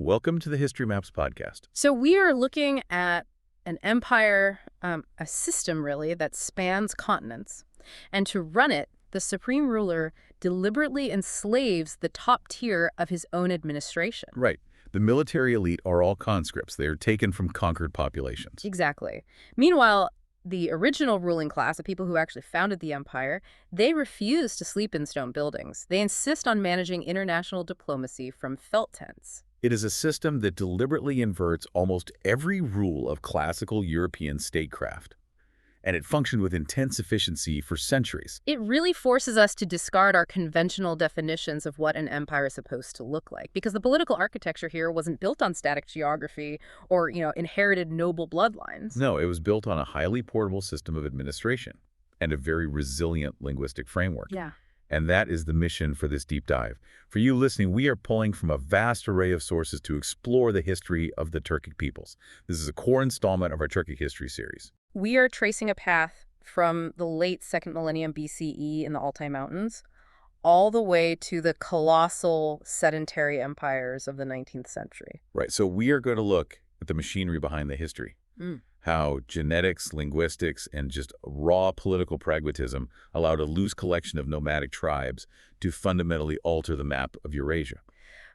Welcome to the History Maps podcast. So we are looking at an empire, a system really, that spans continents. And to run it, the supreme ruler deliberately enslaves the top tier of his own administration. Right. The military elite are all conscripts. They are taken from conquered populations. Exactly. Meanwhile, the original ruling class, the people who actually founded the empire, they refuse to sleep in stone buildings. They insist on managing international diplomacy from felt tents. It is a system that deliberately inverts almost every rule of classical European statecraft. And it functioned with intense efficiency for centuries. It really forces us to discard our conventional definitions of what an empire is supposed to look like, because the political architecture here wasn't built on static geography or, inherited noble bloodlines. No, it was built on a highly portable system of administration and a very resilient linguistic framework. Yeah. And that is the mission for this deep dive. For you listening, we are pulling from a vast array of sources to explore the history of the Turkic peoples. This is a core installment of our Turkic history series. We are tracing a path from the late 2nd millennium BCE in the Altai Mountains all the way to the colossal sedentary empires of the 19th century. Right, so we are going to look at the machinery behind the history. How genetics, linguistics, and just raw political pragmatism allowed a loose collection of nomadic tribes to fundamentally alter the map of Eurasia.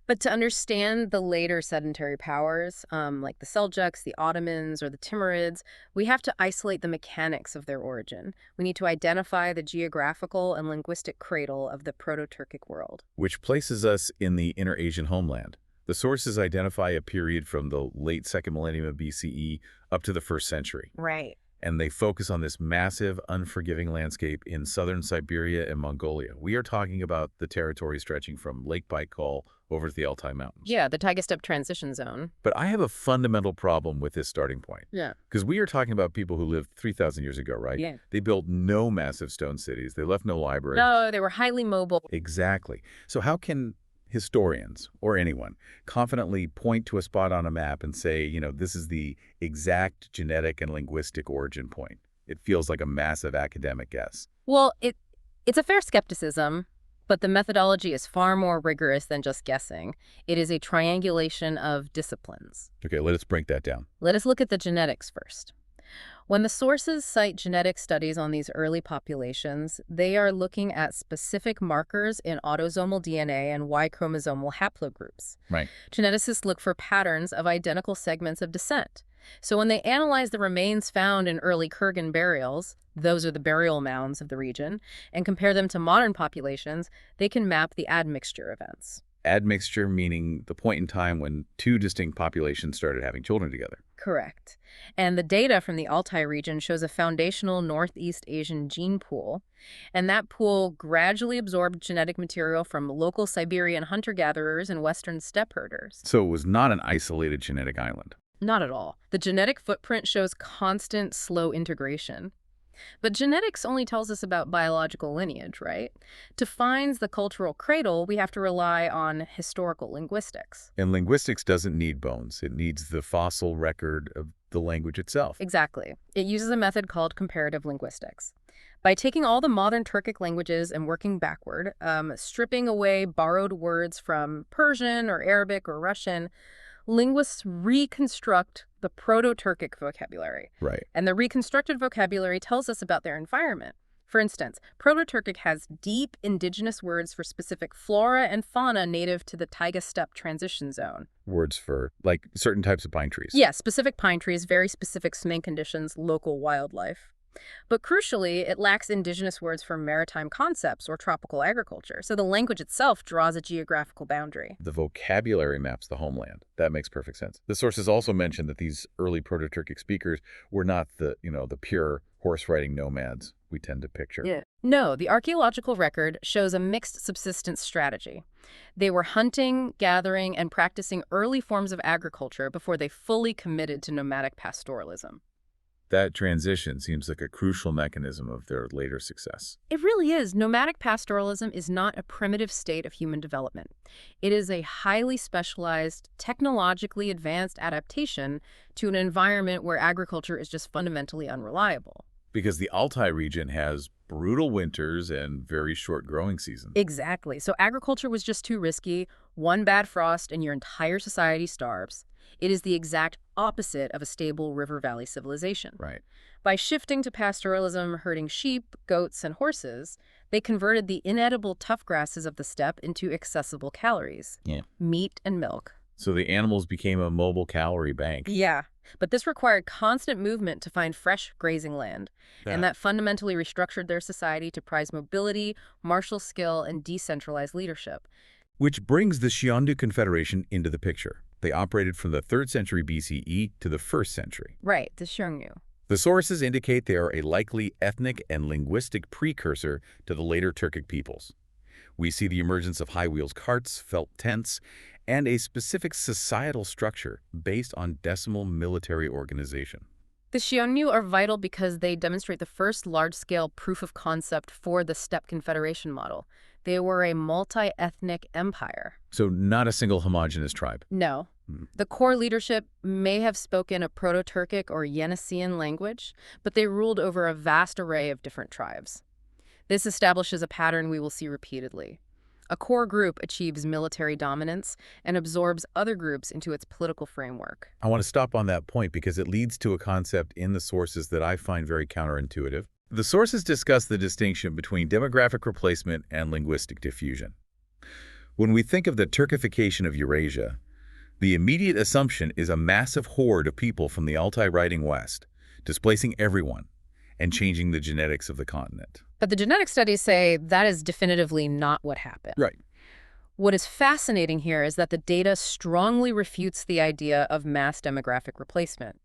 But to understand the later sedentary powers, like the Seljuks, the Ottomans, or the Timurids, we have to isolate the mechanics of their origin. We need to identify the geographical and linguistic cradle of the Proto-Turkic world. Which places us in the Inner Asian homeland. The sources identify a period from the late 2nd millennium of BCE up to the 1st century. Right. And they focus on this massive, unforgiving landscape in southern Siberia and Mongolia. We are talking about the territory stretching from Lake Baikal over to the Altai Mountains. Yeah, the Taiga Steppe transition zone. But I have a fundamental problem with this starting point. Yeah. Because we are talking about people who lived 3,000 years ago, right? Yeah. They built no massive stone cities. They left no libraries. No, they were highly mobile. Exactly. So how can historians or anyone confidently point to a spot on a map and say, this is the exact genetic and linguistic origin point? It feels like a massive academic guess. Well, it's a fair skepticism, but the methodology is far more rigorous than just guessing. It is a triangulation of disciplines. Okay, let us break that down. Let us look at the genetics first. When the sources cite genetic studies on these early populations, they are looking at specific markers in autosomal DNA and Y-chromosomal haplogroups. Right. Geneticists look for patterns of identical segments of descent. So when they analyze the remains found in early Kurgan burials, those are the burial mounds of the region, and compare them to modern populations, they can map the admixture events. Admixture meaning the point in time when two distinct populations started having children together. Correct. And the data from the Altai region shows a foundational Northeast Asian gene pool, and that pool gradually absorbed genetic material from local Siberian hunter-gatherers and western steppe herders. So it was not an isolated genetic island. Not at all. The genetic footprint shows constant, slow integration. But genetics only tells us about biological lineage, right? To find the cultural cradle, we have to rely on historical linguistics. And linguistics doesn't need bones. It needs the fossil record of the language itself. Exactly. It uses a method called comparative linguistics. By taking all the modern Turkic languages and working backward, stripping away borrowed words from Persian or Arabic or Russian, linguists reconstruct the Proto-Turkic vocabulary. Right. And the reconstructed vocabulary tells us about their environment. For instance, Proto-Turkic has deep indigenous words for specific flora and fauna native to the Taiga Steppe transition zone. Words for, like, certain types of pine trees. Yeah, specific pine trees, very specific swimming conditions, local wildlife. But crucially, it lacks indigenous words for maritime concepts or tropical agriculture, so the language itself draws a geographical boundary. The vocabulary maps the homeland. That makes perfect sense. The sources also mention that these early Proto-Turkic speakers were not the pure horse-riding nomads we tend to picture. Yeah. No, the archaeological record shows a mixed subsistence strategy. They were hunting, gathering, and practicing early forms of agriculture before they fully committed to nomadic pastoralism. That transition seems like a crucial mechanism of their later success. It really is. Nomadic pastoralism is not a primitive state of human development. It is a highly specialized, technologically advanced adaptation to an environment where agriculture is just fundamentally unreliable. Because the Altai region has Brutal winters and very short growing seasons. Exactly. So agriculture was just too risky. One bad frost and your entire society starves. It is the exact opposite of a stable river valley civilization. Right. By shifting to pastoralism, herding sheep, goats, and horses, they converted the inedible tough grasses of the steppe into accessible calories. Yeah. Meat and milk. So the animals became a mobile calorie bank. Yeah, but this required constant movement to find fresh grazing land, and that fundamentally restructured their society to prize mobility, martial skill, and decentralized leadership. Which brings the Xiongnu Confederation into the picture. They operated from the 3rd century BCE to the 1st century. Right, the Xiongnu. The sources indicate they are a likely ethnic and linguistic precursor to the later Turkic peoples. We see the emergence of high-wheels carts, felt tents, and a specific societal structure based on decimal military organization. The Xiongnu are vital because they demonstrate the first large-scale proof of concept for the steppe confederation model. They were a multi-ethnic empire. So not a single homogeneous tribe. No. The core leadership may have spoken a Proto-Turkic or Yeniseian language, but they ruled over a vast array of different tribes. This establishes a pattern we will see repeatedly. A core group achieves military dominance and absorbs other groups into its political framework. I want to stop on that point because it leads to a concept in the sources that I find very counterintuitive. The sources discuss the distinction between demographic replacement and linguistic diffusion. When we think of the Turkification of Eurasia, the immediate assumption is a massive horde of people from the Altai riding west, displacing everyone and changing the genetics of the continent. But the genetic studies say that is definitively not what happened. Right. What is fascinating here is that the data strongly refutes the idea of mass demographic replacement.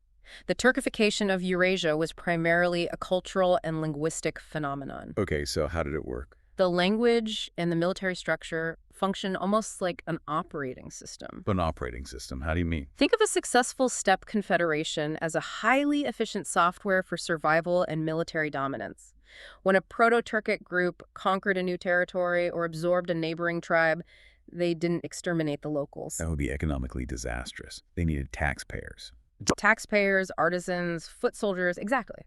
The Turkification of Eurasia was primarily a cultural and linguistic phenomenon. Okay, so how did it work? The language and the military structure function almost like an operating system. An operating system, how do you mean? Think of a successful steppe confederation as a highly efficient software for survival and military dominance. When a Proto-Turkic group conquered a new territory or absorbed a neighboring tribe, they didn't exterminate the locals. That would be economically disastrous. They needed taxpayers. Taxpayers, artisans, foot soldiers, exactly.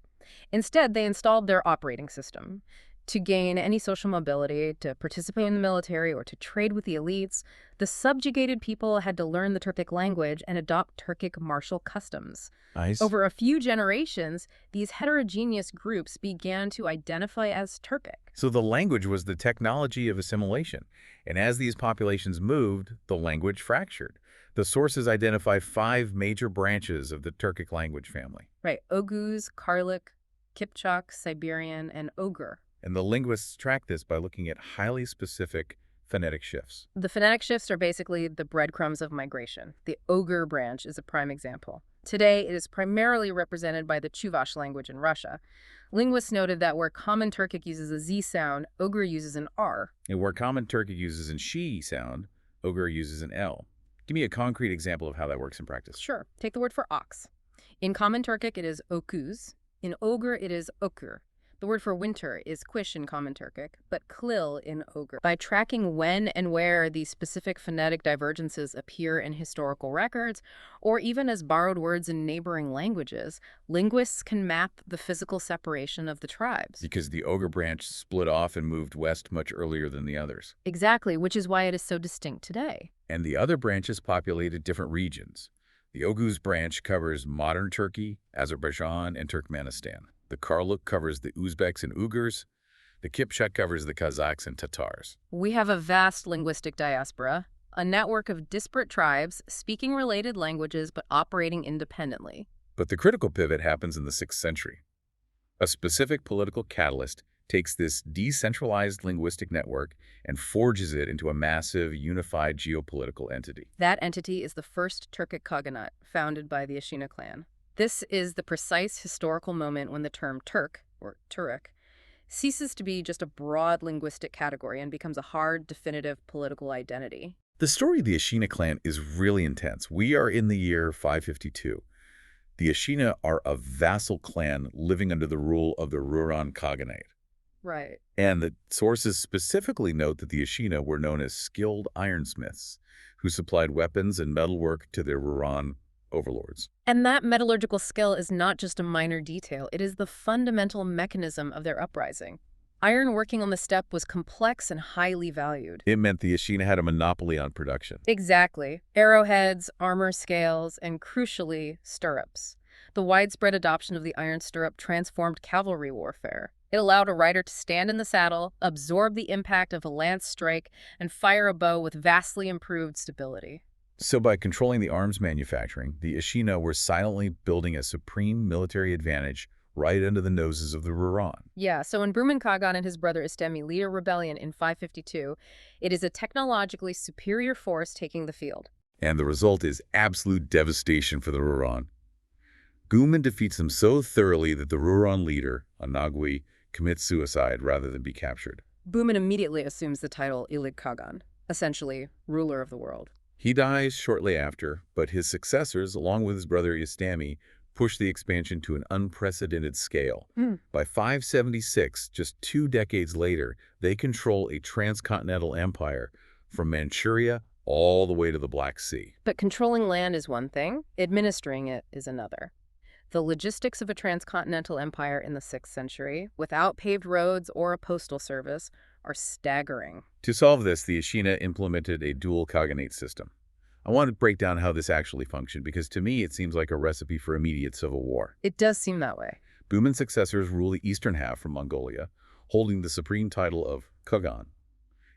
Instead, they installed their operating system. To gain any social mobility, to participate in the military, or to trade with the elites, the subjugated people had to learn the Turkic language and adopt Turkic martial customs. Nice. Over a few generations, these heterogeneous groups began to identify as Turkic. So the language was the technology of assimilation. And as these populations moved, the language fractured. The sources identify 5 major branches of the Turkic language family. Right, Oghuz, Karluk, Kipchak, Siberian, and Oghur. And the linguists track this by looking at highly specific phonetic shifts. The phonetic shifts are basically the breadcrumbs of migration. The Oghur branch is a prime example. Today, it is primarily represented by the Chuvash language in Russia. Linguists noted that where Common Turkic uses a Z sound, Oghur uses an R. And where Common Turkic uses an she sound, Oghur uses an L. Give me a concrete example of how that works in practice. Sure. Take the word for ox. In Common Turkic, it is okuz. In Oghur, it is okur. The word for winter is quish in Common Turkic, but klil in Oghur. By tracking when and where these specific phonetic divergences appear in historical records, or even as borrowed words in neighboring languages, linguists can map the physical separation of the tribes. Because the Oghur branch split off and moved west much earlier than the others. Exactly, which is why it is so distinct today. And the other branches populated different regions. The Oghuz branch covers modern Turkey, Azerbaijan, and Turkmenistan. The Karluk covers the Uzbeks and Uyghurs. The Kipchak covers the Kazakhs and Tatars. We have a vast linguistic diaspora, a network of disparate tribes speaking related languages but operating independently. But the critical pivot happens in the 6th century. A specific political catalyst takes this decentralized linguistic network and forges it into a massive, unified geopolitical entity. That entity is the first Turkic Khaganate, founded by the Ashina clan. This is the precise historical moment when the term Turk, or Turek, ceases to be just a broad linguistic category and becomes a hard, definitive political identity. The story of the Ashina clan is really intense. We are in the year 552. The Ashina are a vassal clan living under the rule of the Ruran Khaganate. Right. And the sources specifically note that the Ashina were known as skilled ironsmiths who supplied weapons and metalwork to their Ruran overlords. And that metallurgical skill is not just a minor detail. It is the fundamental mechanism of their uprising. Iron working on the steppe was complex and highly valued. It meant the Ashina had a monopoly on production. Exactly. Arrowheads, armor scales, and crucially, stirrups. The widespread adoption of the iron stirrup transformed cavalry warfare. It allowed a rider to stand in the saddle, absorb the impact of a lance strike, and fire a bow with vastly improved stability. So by controlling the arms manufacturing, the Ashina were silently building a supreme military advantage right under the noses of the Ruran. Yeah, so when Buman Kagan and his brother Istemi lead a rebellion in 552, it is a technologically superior force taking the field. And the result is absolute devastation for the Ruran. Guman defeats them so thoroughly that the Ruran leader, Anagui, commits suicide rather than be captured. Buman immediately assumes the title Ilig Kagan, essentially ruler of the world. He dies shortly after, but his successors, along with his brother Istemi, push the expansion to an unprecedented scale. By 576, just 2 decades later, they control a transcontinental empire from Manchuria all the way to the Black Sea. But controlling land is one thing, administering it is another. The logistics of a transcontinental empire in the 6th century, without paved roads or a postal service, are staggering. To solve this, the Ashina implemented a dual cognate system. I want to break down how this actually functioned because to me it seems like a recipe for immediate civil war. It does seem that way. Buman's successors rule the eastern half from Mongolia, holding the supreme title of Kagan.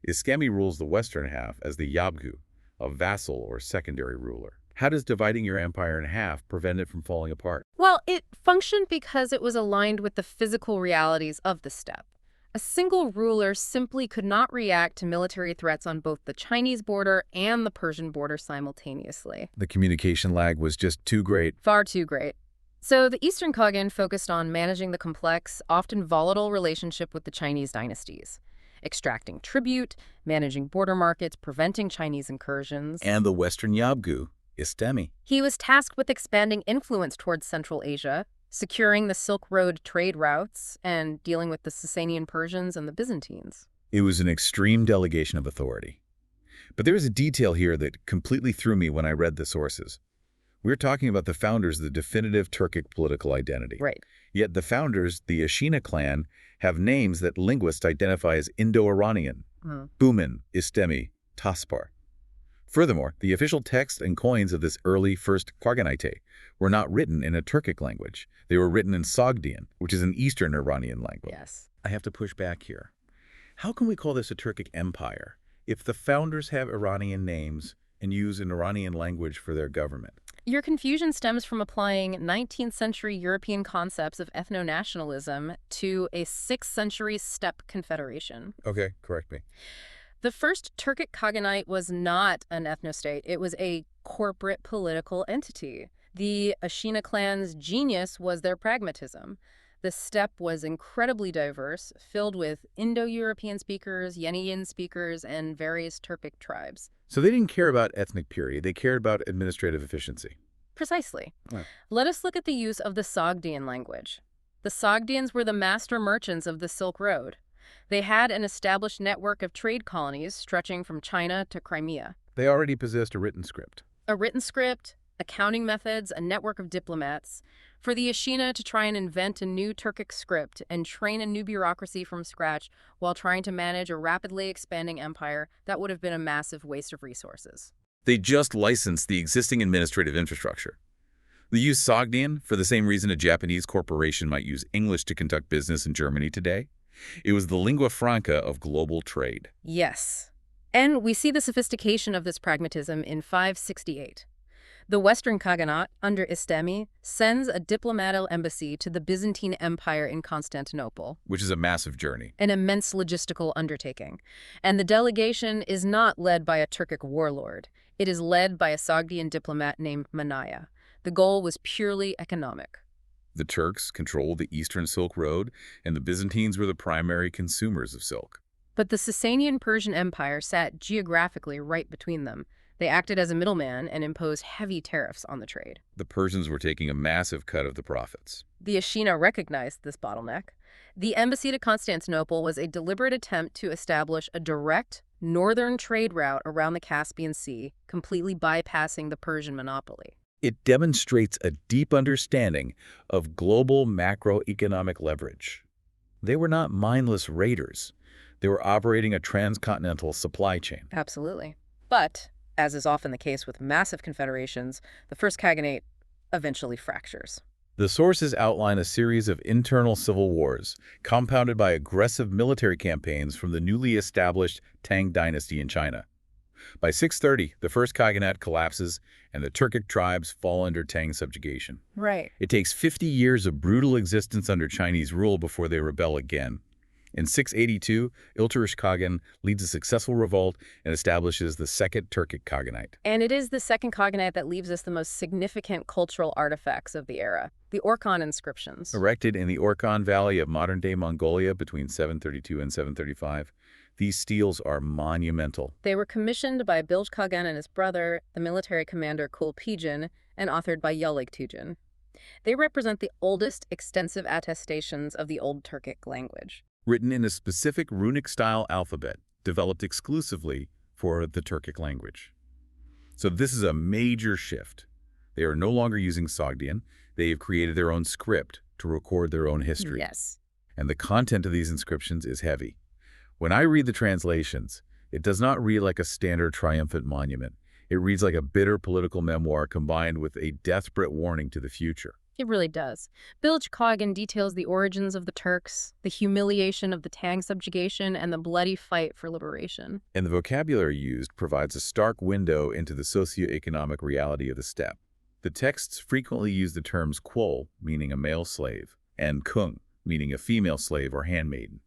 Iskemi rules the western half as the Yabgu, a vassal or secondary ruler. How does dividing your empire in half prevent it from falling apart? Well, it functioned because it was aligned with the physical realities of the steppe. A single ruler simply could not react to military threats on both the Chinese border and the Persian border simultaneously. The communication lag was just too great. Far too great. So the Eastern Khagan focused on managing the complex, often volatile relationship with the Chinese dynasties, extracting tribute, managing border markets, preventing Chinese incursions. And the Western Yabgu, Istemi. He was tasked with expanding influence towards Central Asia, securing the Silk Road trade routes, and dealing with the Sasanian Persians and the Byzantines. It was an extreme delegation of authority. But there is a detail here that completely threw me when I read the sources. We're talking about the founders of the definitive Turkic political identity. Right. Yet the founders, the Ashina clan, have names that linguists identify as Indo-Iranian. Buman, Istemi, Taspar. Furthermore, the official texts and coins of this early first Khaganate were not written in a Turkic language. They were written in Sogdian, which is an Eastern Iranian language. Yes. I have to push back here. How can we call this a Turkic empire if the founders have Iranian names and use an Iranian language for their government? Your confusion stems from applying 19th century European concepts of ethno-nationalism to a 6th century steppe confederation. Okay, correct me. The first Turkic Khaganate was not an ethnostate. It was a corporate political entity. The Ashina clan's genius was their pragmatism. The steppe was incredibly diverse, filled with Indo-European speakers, Yeniyin speakers, and various Turkic tribes. So they didn't care about ethnic purity. They cared about administrative efficiency. Precisely. Right. Let us look at the use of the Sogdian language. The Sogdians were the master merchants of the Silk Road. They had an established network of trade colonies stretching from China to Crimea. They already possessed a written script. A written script, accounting methods, a network of diplomats. For the Ashina to try and invent a new Turkic script and train a new bureaucracy from scratch while trying to manage a rapidly expanding empire, that would have been a massive waste of resources. They just licensed the existing administrative infrastructure. They used Sogdian for the same reason a Japanese corporation might use English to conduct business in Germany today. It was the lingua franca of global trade. Yes. And we see the sophistication of this pragmatism in 568. The Western Khaganate, under Istemi, sends a diplomatic embassy to the Byzantine Empire in Constantinople. Which is a massive journey. An immense logistical undertaking. And the delegation is not led by a Turkic warlord. It is led by a Sogdian diplomat named Manaya. The goal was purely economic. The Turks controlled the Eastern Silk Road, and the Byzantines were the primary consumers of silk. But the Sasanian Persian Empire sat geographically right between them. They acted as a middleman and imposed heavy tariffs on the trade. The Persians were taking a massive cut of the profits. The Ashina recognized this bottleneck. The embassy to Constantinople was a deliberate attempt to establish a direct northern trade route around the Caspian Sea, completely bypassing the Persian monopoly. It demonstrates a deep understanding of global macroeconomic leverage. They were not mindless raiders. They were operating a transcontinental supply chain. Absolutely. But, as is often the case with massive confederations, the First Khaganate eventually fractures. The sources outline a series of internal civil wars, compounded by aggressive military campaigns from the newly established Tang dynasty in China. By 630, the First Khaganate collapses, and the Turkic tribes fall under Tang subjugation. Right. It takes 50 years of brutal existence under Chinese rule before they rebel again. In 682, Ilturish Khagan leads a successful revolt and establishes the Second Turkic Khaganate. And it is the Second Khaganate that leaves us the most significant cultural artifacts of the era, the Orkhon inscriptions. Erected in the Orkhon Valley of modern-day Mongolia between 732 and 735, these steels are monumental. They were commissioned by Bilge Khagan and his brother, the military commander Kulpijin, and authored by Yölig Tujin. They represent the oldest extensive attestations of the Old Turkic language. Written in a specific runic-style alphabet developed exclusively for the Turkic language. So this is a major shift. They are no longer using Sogdian. They have created their own script to record their own history. Yes. And the content of these inscriptions is heavy. When I read the translations, it does not read like a standard triumphant monument. It reads like a bitter political memoir combined with a desperate warning to the future. It really does. Bilge Khagan details the origins of the Turks, the humiliation of the Tang subjugation, and the bloody fight for liberation. And the vocabulary used provides a stark window into the socioeconomic reality of the steppe. The texts frequently use the terms quol, meaning a male slave, and kung, meaning a female slave or handmaiden.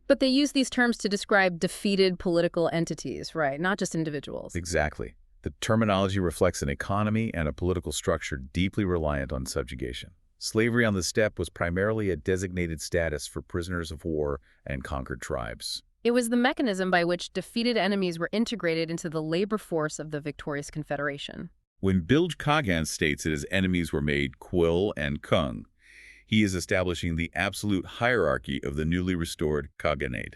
But they use these terms to describe defeated political entities, right? Not just individuals. Exactly. The terminology reflects an economy and a political structure deeply reliant on subjugation. Slavery on the steppe was primarily a designated status for prisoners of war and conquered tribes. It was the mechanism by which defeated enemies were integrated into the labor force of the victorious confederation. When Bilge Khagan states that his enemies were made quil and kung, he is establishing the absolute hierarchy of the newly restored Khaganate.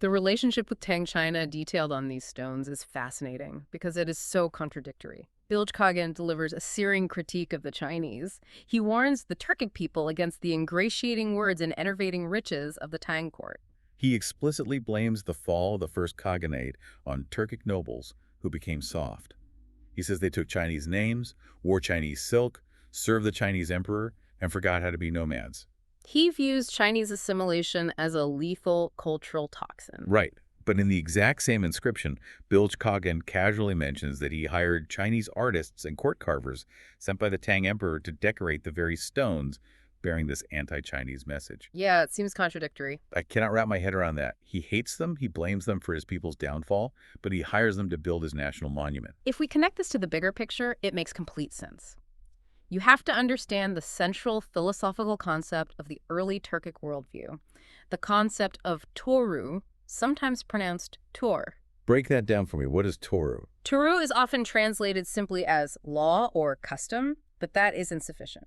The relationship with Tang China detailed on these stones is fascinating because it is so contradictory. Bilge Khagan delivers a searing critique of the Chinese. He warns the Turkic people against the ingratiating words and enervating riches of the Tang court. He explicitly blames the fall of the First Khaganate on Turkic nobles who became soft. He says they took Chinese names, wore Chinese silk, served the Chinese emperor, and forgot how to be nomads. He views Chinese assimilation as a lethal cultural toxin. Right. But in the exact same inscription, Bilge Khagan casually mentions that he hired Chinese artists and court carvers sent by the Tang emperor to decorate the very stones bearing this anti-Chinese message. Yeah, it seems contradictory. I cannot wrap my head around that. He hates them, he blames them for his people's downfall, but he hires them to build his national monument. If we connect this to the bigger picture, it makes complete sense. You have to understand the central philosophical concept of the early Turkic worldview, the concept of Toru, sometimes pronounced Tor. Break that down for me. What is Toru? Toru is often translated simply as law or custom, but that is insufficient.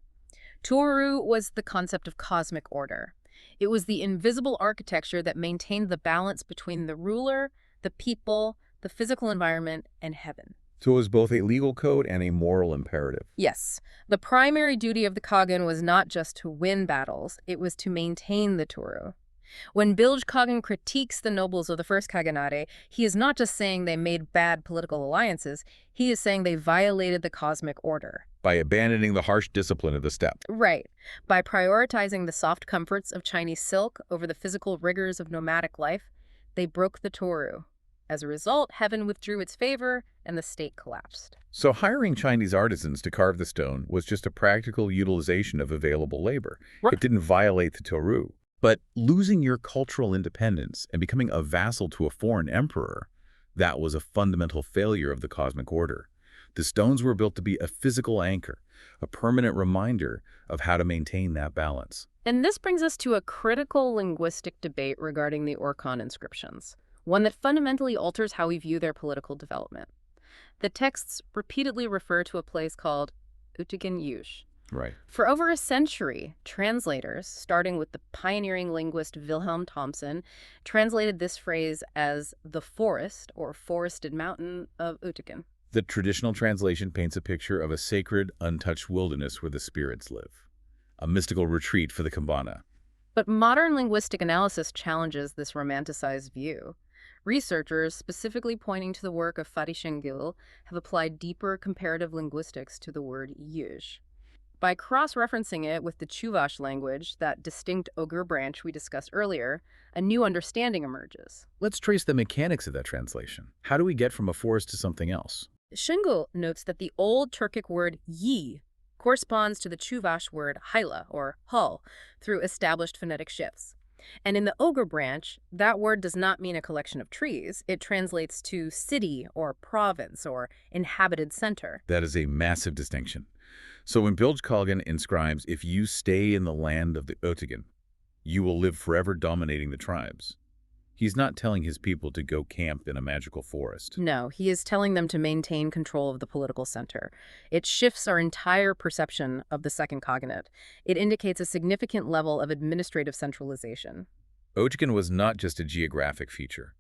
Toru was the concept of cosmic order. It was the invisible architecture that maintained the balance between the ruler, the people, the physical environment, and heaven. So it was both a legal code and a moral imperative. Yes. The primary duty of the Khagan was not just to win battles, it was to maintain the Toru. When Bilge Khagan critiques the nobles of the First Khaganate, he is not just saying they made bad political alliances, he is saying they violated the cosmic order. By abandoning the harsh discipline of the steppe. Right. By prioritizing the soft comforts of Chinese silk over the physical rigors of nomadic life, they broke the Toru. As a result, heaven withdrew its favor and the state collapsed. So hiring Chinese artisans to carve the stone was just a practical utilization of available labor. Right. It didn't violate the Toru. But losing your cultural independence and becoming a vassal to a foreign emperor, that was a fundamental failure of the cosmic order. The stones were built to be a physical anchor, a permanent reminder of how to maintain that balance. And this brings us to a critical linguistic debate regarding the Orkhon inscriptions, one that fundamentally alters how we view their political development. The texts repeatedly refer to a place called Utigin Yush. Right. For over a century, translators, starting with the pioneering linguist Wilhelm Thomson, translated this phrase as the forest or forested mountain of Utigin. The traditional translation paints a picture of a sacred, untouched wilderness where the spirits live, a mystical retreat for the Kambana. But modern linguistic analysis challenges this romanticized view. Researchers, specifically pointing to the work of Fatih Şengil, have applied deeper comparative linguistics to the word yuj. By cross-referencing it with the Chuvash language, that distinct Oghur branch we discussed earlier, a new understanding emerges. Let's trace the mechanics of that translation. How do we get from a forest to something else? Şengil notes that the old Turkic word yi corresponds to the Chuvash word hayla, or hull, through established phonetic shifts. And in the Oghur branch, that word does not mean a collection of trees. It translates to city or province or inhabited center. That is a massive distinction. So when Bilge Kalgan inscribes, "If you stay in the land of the Ötegen, you will live forever dominating the tribes," he's not telling his people to go camp in a magical forest. No, he is telling them to maintain control of the political center. It shifts our entire perception of the Second Cognate. It indicates a significant level of administrative centralization. Ötegen was not just a geographic feature.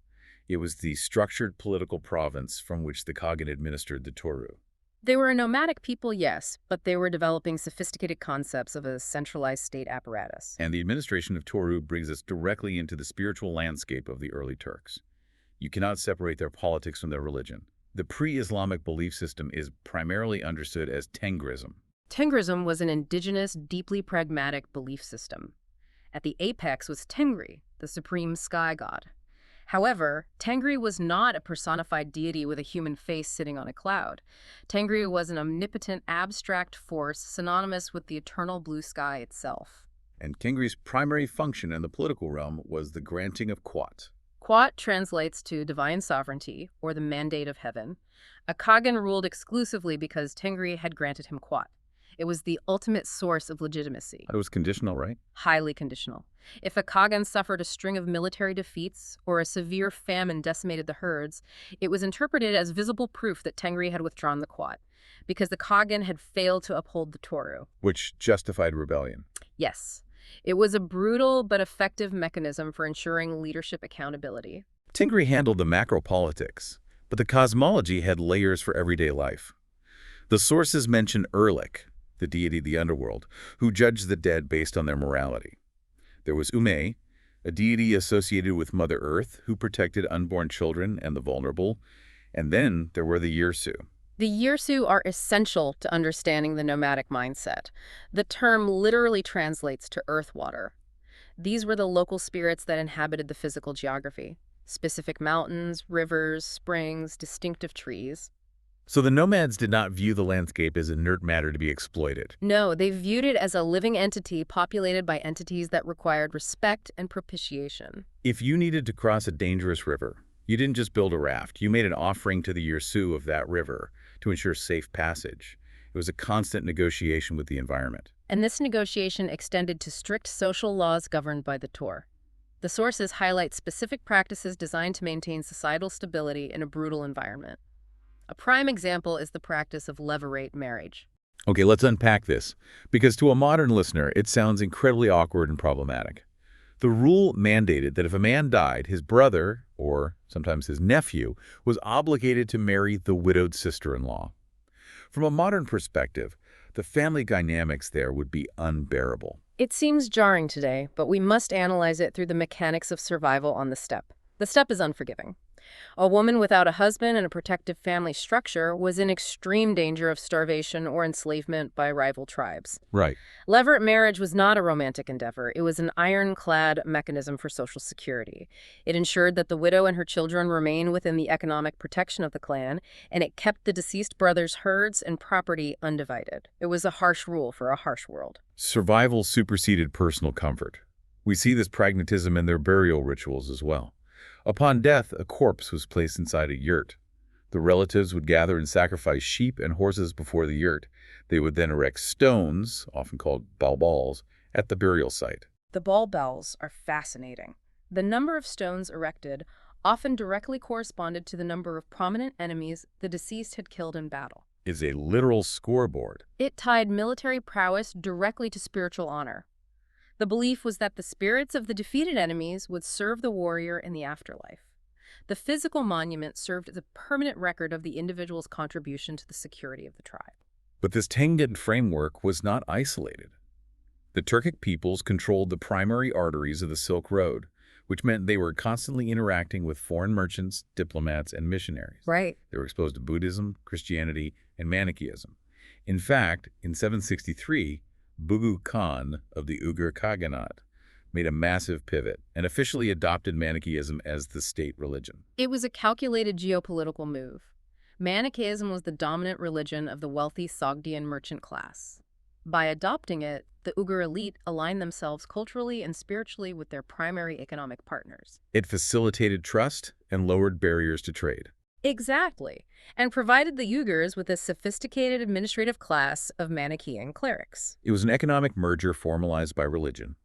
It was the structured political province from which the Khagan administered the Toru. They were a nomadic people, yes, but they were developing sophisticated concepts of a centralized state apparatus. And the administration of Toru brings us directly into the spiritual landscape of the early Turks. You cannot separate their politics from their religion. The pre-Islamic belief system is primarily understood as Tengrism. Tengrism was an indigenous, deeply pragmatic belief system. At the apex was Tengri, the supreme sky god. However, Tengri was not a personified deity with a human face sitting on a cloud. Tengri was an omnipotent, abstract force synonymous with the eternal blue sky itself. And Tengri's primary function in the political realm was the granting of Quat. Quat translates to divine sovereignty, or the mandate of heaven. A Khagan ruled exclusively because Tengri had granted him Quat. It was the ultimate source of legitimacy. It was conditional, right? Highly conditional. If a Khagan suffered a string of military defeats or a severe famine decimated the herds, it was interpreted as visible proof that Tengri had withdrawn the Quat, because the Khagan had failed to uphold the Toru. Which justified rebellion. Yes. It was a brutal but effective mechanism for ensuring leadership accountability. Tengri handled the macro politics, but the cosmology had layers for everyday life. The sources mention Erlik, the deity of the underworld, who judged the dead based on their morality. There was Ume, a deity associated with Mother Earth, who protected unborn children and the vulnerable. And then there were the Yersu. The Yersu are essential to understanding the nomadic mindset. The term literally translates to earth water. These were the local spirits that inhabited the physical geography. Specific mountains, rivers, springs, distinctive trees. So the nomads did not view the landscape as inert matter to be exploited. No, they viewed it as a living entity populated by entities that required respect and propitiation. If you needed to cross a dangerous river, you didn't just build a raft. You made an offering to the Yersu of that river to ensure safe passage. It was a constant negotiation with the environment. And this negotiation extended to strict social laws governed by the Tor. The sources highlight specific practices designed to maintain societal stability in a brutal environment. A prime example is the practice of levirate marriage. Okay, let's unpack this, because to a modern listener, it sounds incredibly awkward and problematic. The rule mandated that if a man died, his brother, or sometimes his nephew, was obligated to marry the widowed sister-in-law. From a modern perspective, the family dynamics there would be unbearable. It seems jarring today, but we must analyze it through the mechanics of survival on the steppe. The steppe is unforgiving. A woman without a husband and a protective family structure was in extreme danger of starvation or enslavement by rival tribes. Right. Levirate marriage was not a romantic endeavor. It was an ironclad mechanism for social security. It ensured that the widow and her children remain within the economic protection of the clan, and it kept the deceased brother's herds and property undivided. It was a harsh rule for a harsh world. Survival superseded personal comfort. We see this pragmatism in their burial rituals as well. Upon death, a corpse was placed inside a yurt. The relatives would gather and sacrifice sheep and horses before the yurt. They would then erect stones, often called balbals, at the burial site. The balbals are fascinating. The number of stones erected often directly corresponded to the number of prominent enemies the deceased had killed in battle. Is a literal scoreboard. It tied military prowess directly to spiritual honor. The belief was that the spirits of the defeated enemies would serve the warrior in the afterlife. The physical monument served as a permanent record of the individual's contribution to the security of the tribe. But this Tengen framework was not isolated. The Turkic peoples controlled the primary arteries of the Silk Road, which meant they were constantly interacting with foreign merchants, diplomats, and missionaries. Right. They were exposed to Buddhism, Christianity, and Manichaeism. In fact, in 763, Bugu Khan of the Uyghur Khaganate made a massive pivot and officially adopted Manichaeism as the state religion. It was a calculated geopolitical move. Manichaeism was the dominant religion of the wealthy Sogdian merchant class. By adopting it, the Uyghur elite aligned themselves culturally and spiritually with their primary economic partners. It facilitated trust and lowered barriers to trade. Exactly, and provided the Uyghurs with a sophisticated administrative class of Manichaean clerics. It was an economic merger formalized by religion.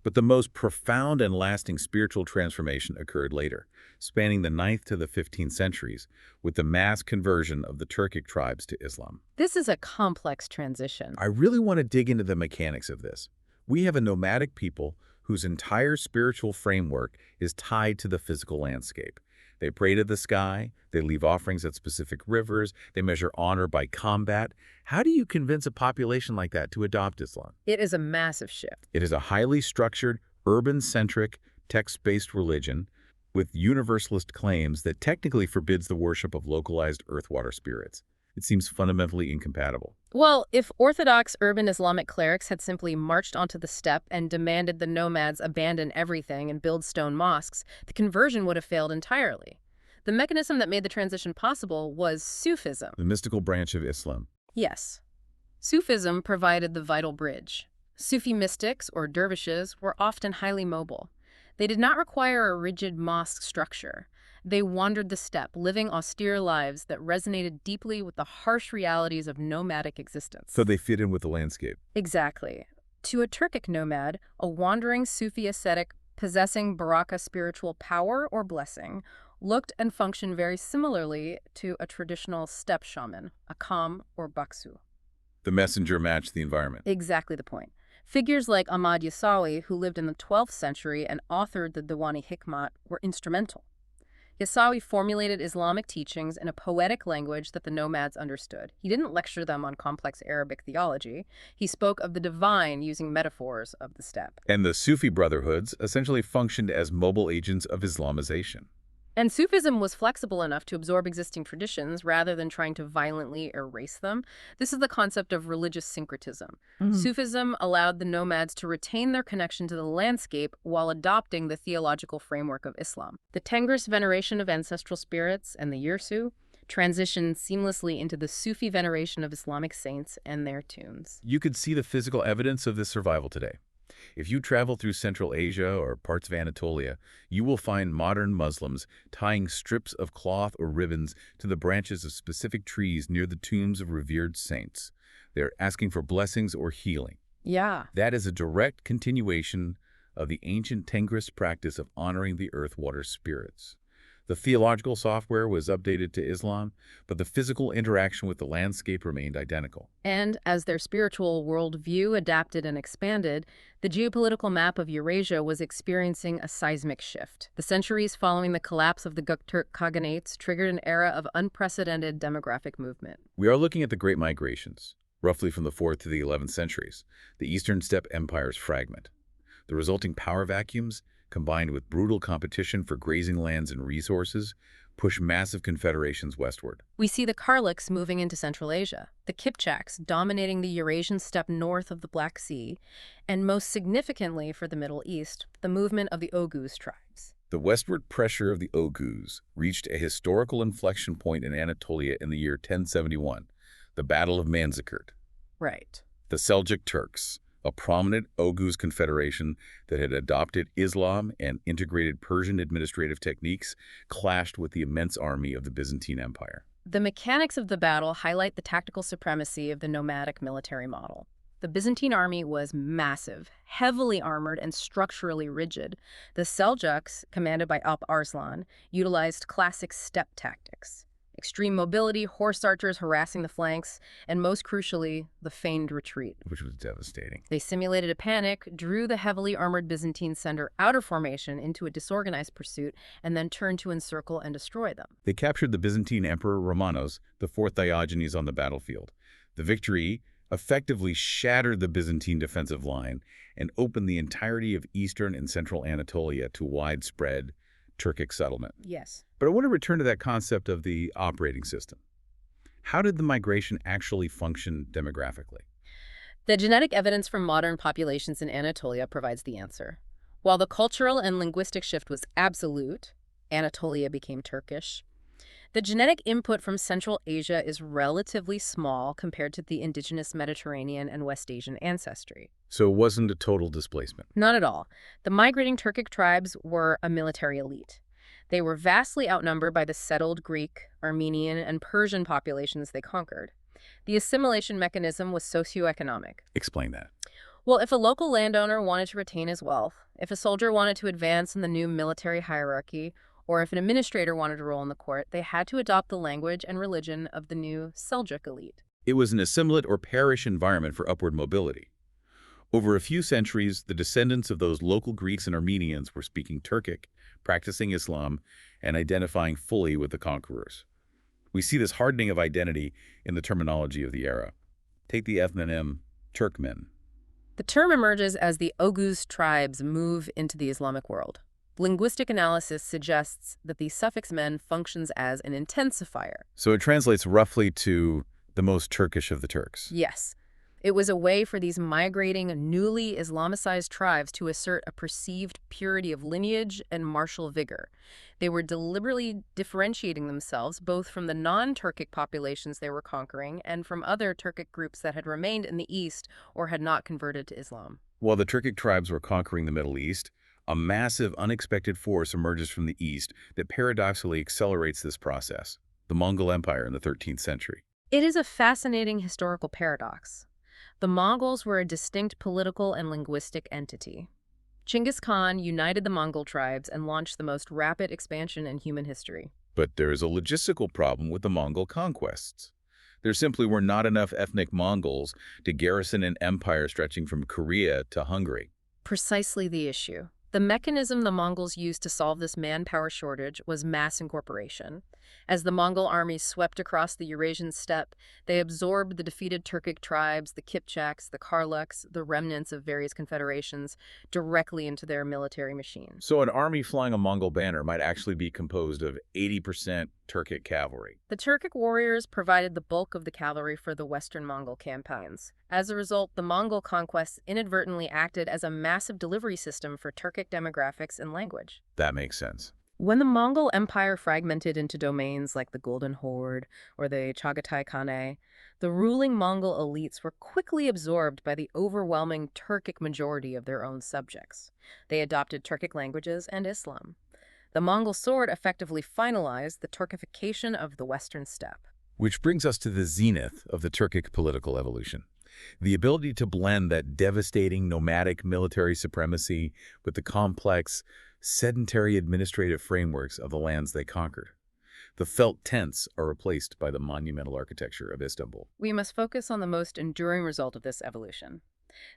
But the most profound and lasting spiritual transformation occurred later, spanning the 9th to the 15th centuries, with the mass conversion of the Turkic tribes to Islam. This is a complex transition. I really want to dig into the mechanics of this. We have a nomadic people whose entire spiritual framework is tied to the physical landscape. They pray to the sky, they leave offerings at specific rivers, they measure honor by combat. How do you convince a population like that to adopt Islam? It is a massive shift. It is a highly structured, urban-centric, text-based religion with universalist claims that technically forbids the worship of localized earth-water spirits. It seems fundamentally incompatible. Well, if Orthodox urban Islamic clerics had simply marched onto the steppe and demanded the nomads abandon everything and build stone mosques, the conversion would have failed entirely. The mechanism that made the transition possible was Sufism. The mystical branch of Islam. Yes. Sufism provided the vital bridge. Sufi mystics, or dervishes, were often highly mobile. They did not require a rigid mosque structure. They wandered the steppe, living austere lives that resonated deeply with the harsh realities of nomadic existence. So they fit in with the landscape. Exactly. To a Turkic nomad, a wandering Sufi ascetic possessing baraka spiritual power or blessing looked and functioned very similarly to a traditional steppe shaman, a Kam or Baksu. The messenger matched the environment. Exactly the point. Figures like Ahmad Yasawi, who lived in the 12th century and authored the Diwani Hikmat, were instrumental. Yasawi formulated Islamic teachings in a poetic language that the nomads understood. He didn't lecture them on complex Arabic theology. He spoke of the divine using metaphors of the steppe. And the Sufi brotherhoods essentially functioned as mobile agents of Islamization. And Sufism was flexible enough to absorb existing traditions rather than trying to violently erase them. This is the concept of religious syncretism. Sufism allowed the nomads to retain their connection to the landscape while adopting the theological framework of Islam. The Tengris veneration of ancestral spirits and the Yersu transitioned seamlessly into the Sufi veneration of Islamic saints and their tombs. You could see the physical evidence of this survival today. If you travel through Central Asia or parts of Anatolia, you will find modern Muslims tying strips of cloth or ribbons to the branches of specific trees near the tombs of revered saints. They're asking for blessings or healing. Yeah. That is a direct continuation of the ancient Tengris practice of honoring the earth-water spirits. The theological software was updated to Islam, but the physical interaction with the landscape remained identical. And as their spiritual worldview adapted and expanded, the geopolitical map of Eurasia was experiencing a seismic shift. The centuries following the collapse of the Göktürk Khaganates triggered an era of unprecedented demographic movement. We are looking at the Great Migrations, roughly from the 4th to the 11th centuries. The Eastern Steppe Empire's fragment. The resulting power vacuums, combined with brutal competition for grazing lands and resources, push massive confederations westward. We see the Karluks moving into Central Asia, the Kipchaks dominating the Eurasian steppe north of the Black Sea, and most significantly for the Middle East, the movement of the Oghuz tribes. The westward pressure of the Oghuz reached a historical inflection point in Anatolia in the year 1071, the Battle of Manzikert. Right. The Seljuk Turks, a prominent Oghuz confederation that had adopted Islam and integrated Persian administrative techniques, clashed with the immense army of the Byzantine Empire. The mechanics of the battle highlight the tactical supremacy of the nomadic military model. The Byzantine army was massive, heavily armored, and structurally rigid. The Seljuks, commanded by Alp Arslan, utilized classic steppe tactics. Extreme mobility, horse archers harassing the flanks, and most crucially, the feigned retreat. Which was devastating. They simulated a panic, drew the heavily armored Byzantine center out of formation into a disorganized pursuit, and then turned to encircle and destroy them. They captured the Byzantine Emperor Romanos, the fourth Diogenes, on the battlefield. The victory, effectively shattered the Byzantine defensive line and opened the entirety of eastern and central Anatolia to widespread Turkic settlement. Yes. But I want to return to that concept of the operating system. How did the migration actually function demographically? The genetic evidence from modern populations in Anatolia provides the answer. While the cultural and linguistic shift was absolute, Anatolia became Turkish, the genetic input from Central Asia is relatively small compared to the indigenous Mediterranean and West Asian ancestry. So it wasn't a total displacement. Not at all. The migrating Turkic tribes were a military elite. They were vastly outnumbered by the settled Greek, Armenian, and Persian populations they conquered. The assimilation mechanism was socioeconomic. Explain that. Well, if a local landowner wanted to retain his wealth, if a soldier wanted to advance in the new military hierarchy, or if an administrator wanted to rule in the court, they had to adopt the language and religion of the new Seljuk elite. It was an assimilate or parish environment for upward mobility. Over a few centuries, the descendants of those local Greeks and Armenians were speaking Turkic, practicing Islam, and identifying fully with the conquerors. We see this hardening of identity in the terminology of the era. Take the ethnonym Turkmen. The term emerges as the Oghuz tribes move into the Islamic world. Linguistic analysis suggests that the suffix men functions as an intensifier. So it translates roughly to the most Turkish of the Turks. Yes. It was a way for these migrating, newly Islamicized tribes to assert a perceived purity of lineage and martial vigor. They were deliberately differentiating themselves both from the non-Turkic populations they were conquering and from other Turkic groups that had remained in the East or had not converted to Islam. While the Turkic tribes were conquering the Middle East, a massive, unexpected force emerges from the East that paradoxically accelerates this process: the Mongol Empire in the 13th century. It is a fascinating historical paradox. The Mongols were a distinct political and linguistic entity. Genghis Khan united the Mongol tribes and launched the most rapid expansion in human history. But there is a logistical problem with the Mongol conquests. There simply were not enough ethnic Mongols to garrison an empire stretching from Korea to Hungary. Precisely the issue. The mechanism the Mongols used to solve this manpower shortage was mass incorporation. As the Mongol armies swept across the Eurasian steppe, they absorbed the defeated Turkic tribes, the Kipchaks, the Karluks, the remnants of various confederations, directly into their military machine. So an army flying a Mongol banner might actually be composed of 80% Turkic cavalry. The Turkic warriors provided the bulk of the cavalry for the Western Mongol campaigns. As a result, the Mongol conquests inadvertently acted as a massive delivery system for Turkic demographics and language. That makes sense. When the Mongol Empire fragmented into domains like the Golden Horde or the Chagatai Khanate, the ruling Mongol elites were quickly absorbed by the overwhelming Turkic majority of their own subjects. They adopted Turkic languages and Islam. The Mongol sword effectively finalized the Turkification of the Western steppe. Which brings us to the zenith of the Turkic political evolution: the ability to blend that devastating nomadic military supremacy with the complex, sedentary administrative frameworks of the lands they conquered. The felt tents are replaced by the monumental architecture of Istanbul. We must focus on the most enduring result of this evolution: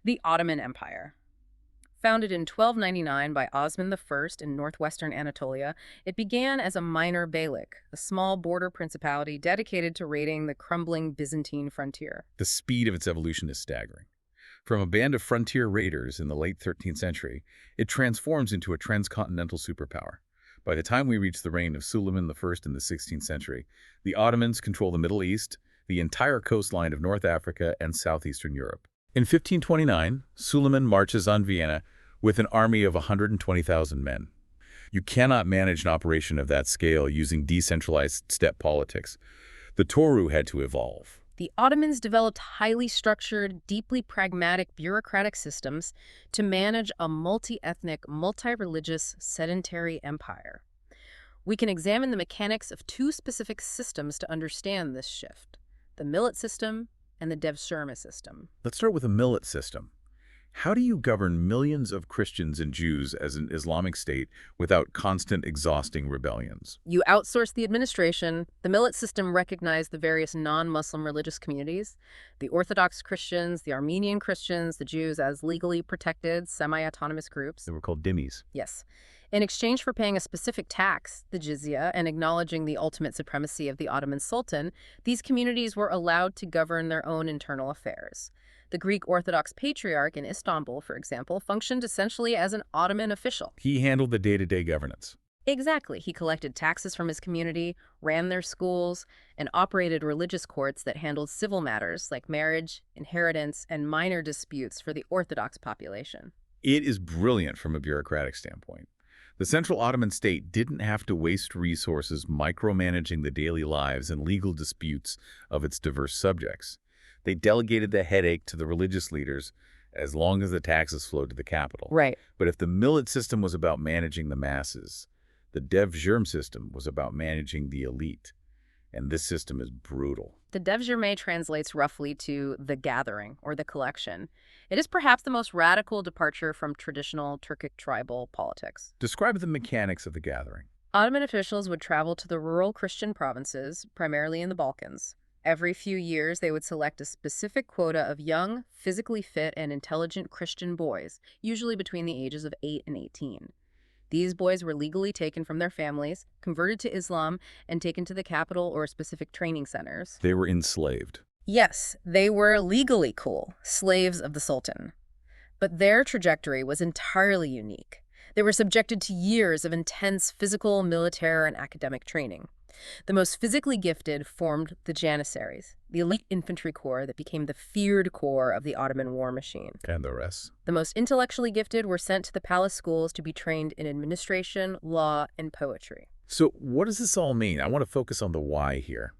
the Ottoman Empire. Founded in 1299 by Osman I in northwestern Anatolia, it began as a minor beylik, a small border principality dedicated to raiding the crumbling Byzantine frontier. The speed of its evolution is staggering. From a band of frontier raiders in the late 13th century, it transforms into a transcontinental superpower. By the time we reach the reign of Suleiman I in the 16th century, the Ottomans control the Middle East, the entire coastline of North Africa, and southeastern Europe. In 1529, Suleiman marches on Vienna with an army of 120,000 men. You cannot manage an operation of that scale using decentralized steppe politics. The Toru had to evolve. The Ottomans developed highly structured, deeply pragmatic bureaucratic systems to manage a multi-ethnic, multi-religious, sedentary empire. We can examine the mechanics of two specific systems to understand this shift: the millet system and the devshirme system. Let's start with the millet system. How do you govern millions of Christians and Jews as an Islamic state without constant, exhausting rebellions? You outsource the administration. The millet system recognized the various non-Muslim religious communities, the Orthodox Christians, the Armenian Christians, the Jews as legally protected, semi-autonomous groups. They were called dhimmis. Yes. In exchange for paying a specific tax, the jizya, and acknowledging the ultimate supremacy of the Ottoman Sultan, these communities were allowed to govern their own internal affairs. The Greek Orthodox Patriarch in Istanbul, for example, functioned essentially as an Ottoman official. He handled the day-to-day governance. Exactly. He collected taxes from his community, ran their schools, and operated religious courts that handled civil matters like marriage, inheritance, and minor disputes for the Orthodox population. It is brilliant from a bureaucratic standpoint. The Central Ottoman state didn't have to waste resources micromanaging the daily lives and legal disputes of its diverse subjects. They delegated the headache to the religious leaders as long as the taxes flowed to the capital. Right. But if the millet system was about managing the masses, the devshirme system was about managing the elite. And this system is brutal. The devshirme translates roughly to the gathering or the collection. It is perhaps the most radical departure from traditional Turkic tribal politics. Describe the mechanics of the gathering. Ottoman officials would travel to the rural Christian provinces, primarily in the Balkans. Every few years, they would select a specific quota of young, physically fit, and intelligent Christian boys, usually between the ages of 8 and 18. These boys were legally taken from their families, converted to Islam, and taken to the capital or specific training centers. They were enslaved. Yes, they were legally cool, slaves of the Sultan. But their trajectory was entirely unique. They were subjected to years of intense physical, military, and academic training. The most physically gifted formed the Janissaries, the elite infantry corps that became the feared corps of the Ottoman war machine. And the rest. The most intellectually gifted were sent to the palace schools to be trained in administration, law, and poetry. So what does this all mean? I want to focus on the why here.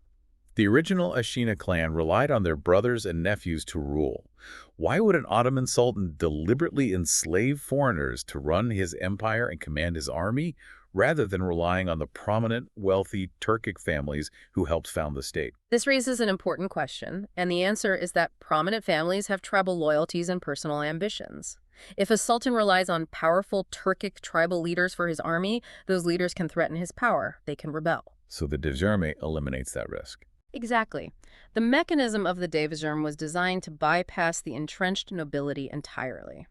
The original Ashina clan relied on their brothers and nephews to rule. Why would an Ottoman sultan deliberately enslave foreigners to run his empire and command his army, rather than relying on the prominent, wealthy Turkic families who helped found the state? This raises an important question, and the answer is that prominent families have tribal loyalties and personal ambitions. If a sultan relies on powerful Turkic tribal leaders for his army, those leaders can threaten his power. They can rebel. So the devshirme eliminates that risk. Exactly. The mechanism of the devshirme was designed to bypass the entrenched nobility entirely.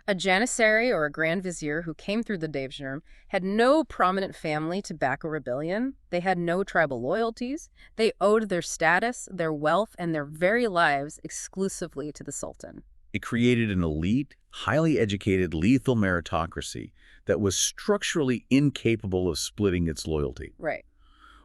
A janissary or a grand vizier who came through the devshirme had no prominent family to back a rebellion. They had no tribal loyalties. They owed their status, their wealth, and their very lives exclusively to the sultan. It created an elite, highly educated, lethal meritocracy that was structurally incapable of splitting its loyalty. Right.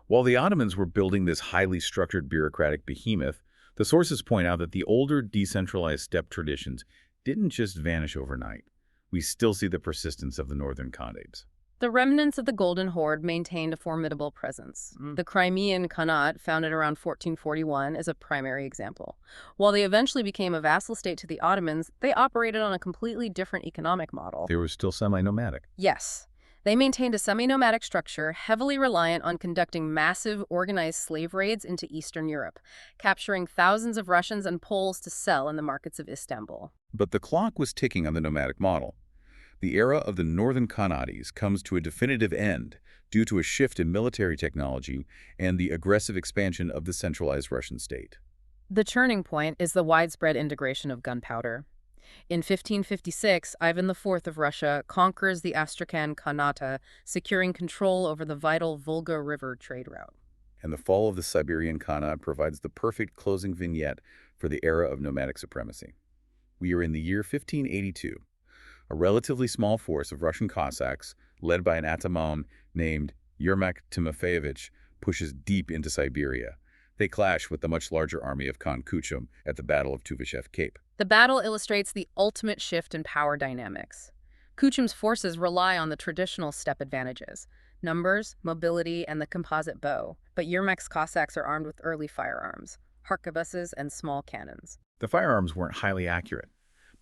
While the Ottomans were building this highly structured bureaucratic behemoth, the sources point out that the older decentralized steppe traditions didn't just vanish overnight. We still see the persistence of the northern Khanates. The remnants of the Golden Horde maintained a formidable presence. The Crimean Khanate, founded around 1441, is a primary example. While they eventually became a vassal state to the Ottomans, they operated on a completely different economic model. They were still semi-nomadic. Yes. They maintained a semi-nomadic structure heavily reliant on conducting massive organized slave raids into Eastern Europe, capturing thousands of Russians and Poles to sell in the markets of Istanbul. But the clock was ticking on the nomadic model. The era of the northern Khanates comes to a definitive end due to a shift in military technology and the aggressive expansion of the centralized Russian state. The turning point is the widespread integration of gunpowder. In 1556, Ivan IV of Russia conquers the Astrakhan Khanate, securing control over the vital Volga River trade route. And the fall of the Siberian Khanate provides the perfect closing vignette for the era of nomadic supremacy. We are in the year 1582. A relatively small force of Russian Cossacks, led by an ataman named Yermak Timofeyevich, pushes deep into Siberia. They clash with the much larger army of Khan Kuchum at the Battle of Tuvashev Cape. The battle illustrates the ultimate shift in power dynamics. Kuchum's forces rely on the traditional steppe advantages, numbers, mobility, and the composite bow, but Yermak's Cossacks are armed with early firearms, harquebuses, and small cannons. The firearms weren't highly accurate,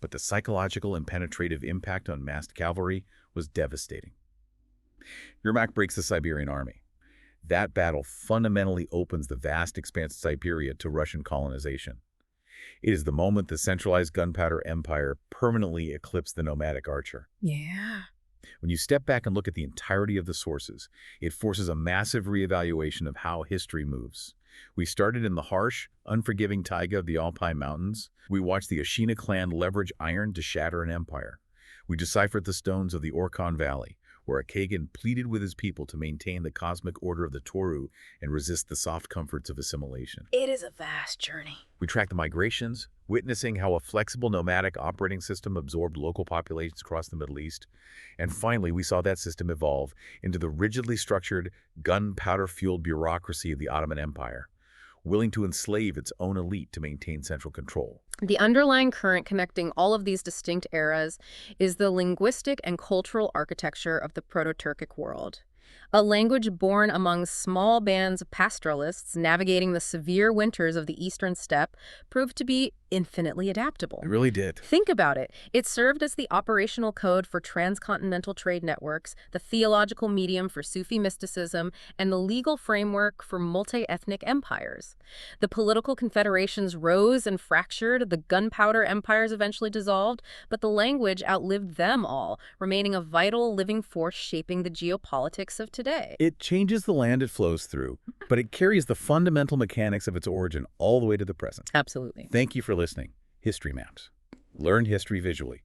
but the psychological and penetrative impact on massed cavalry was devastating. Yermak breaks the Siberian army. That battle fundamentally opens the vast expanse of Siberia to Russian colonization. It is the moment the centralized gunpowder empire permanently eclipsed the nomadic archer. Yeah. When you step back and look at the entirety of the sources, it forces a massive reevaluation of how history moves. We started in the harsh, unforgiving taiga of the Alpine Mountains. We watched the Ashina clan leverage iron to shatter an empire. We deciphered the stones of the Orkhon Valley, where a Kagan pleaded with his people to maintain the cosmic order of the Toru and resist the soft comforts of assimilation. It is a vast journey. We tracked the migrations, witnessing how a flexible nomadic operating system absorbed local populations across the Middle East. And finally, we saw that system evolve into the rigidly structured, gunpowder-fueled bureaucracy of the Ottoman Empire, willing to enslave its own elite to maintain central control. The underlying current connecting all of these distinct eras is the linguistic and cultural architecture of the Proto-Turkic world. A language born among small bands of pastoralists navigating the severe winters of the eastern steppe proved to be infinitely adaptable. It really did. Think about it. It served as the operational code for transcontinental trade networks, the theological medium for Sufi mysticism, and the legal framework for multi-ethnic empires. The political confederations rose and fractured, the gunpowder empires eventually dissolved, but the language outlived them all, remaining a vital living force shaping the geopolitics of today. It changes the land it flows through, but it carries the fundamental mechanics of its origin all the way to the present. Absolutely. Thank you for listening. History Maps. Learn history visually.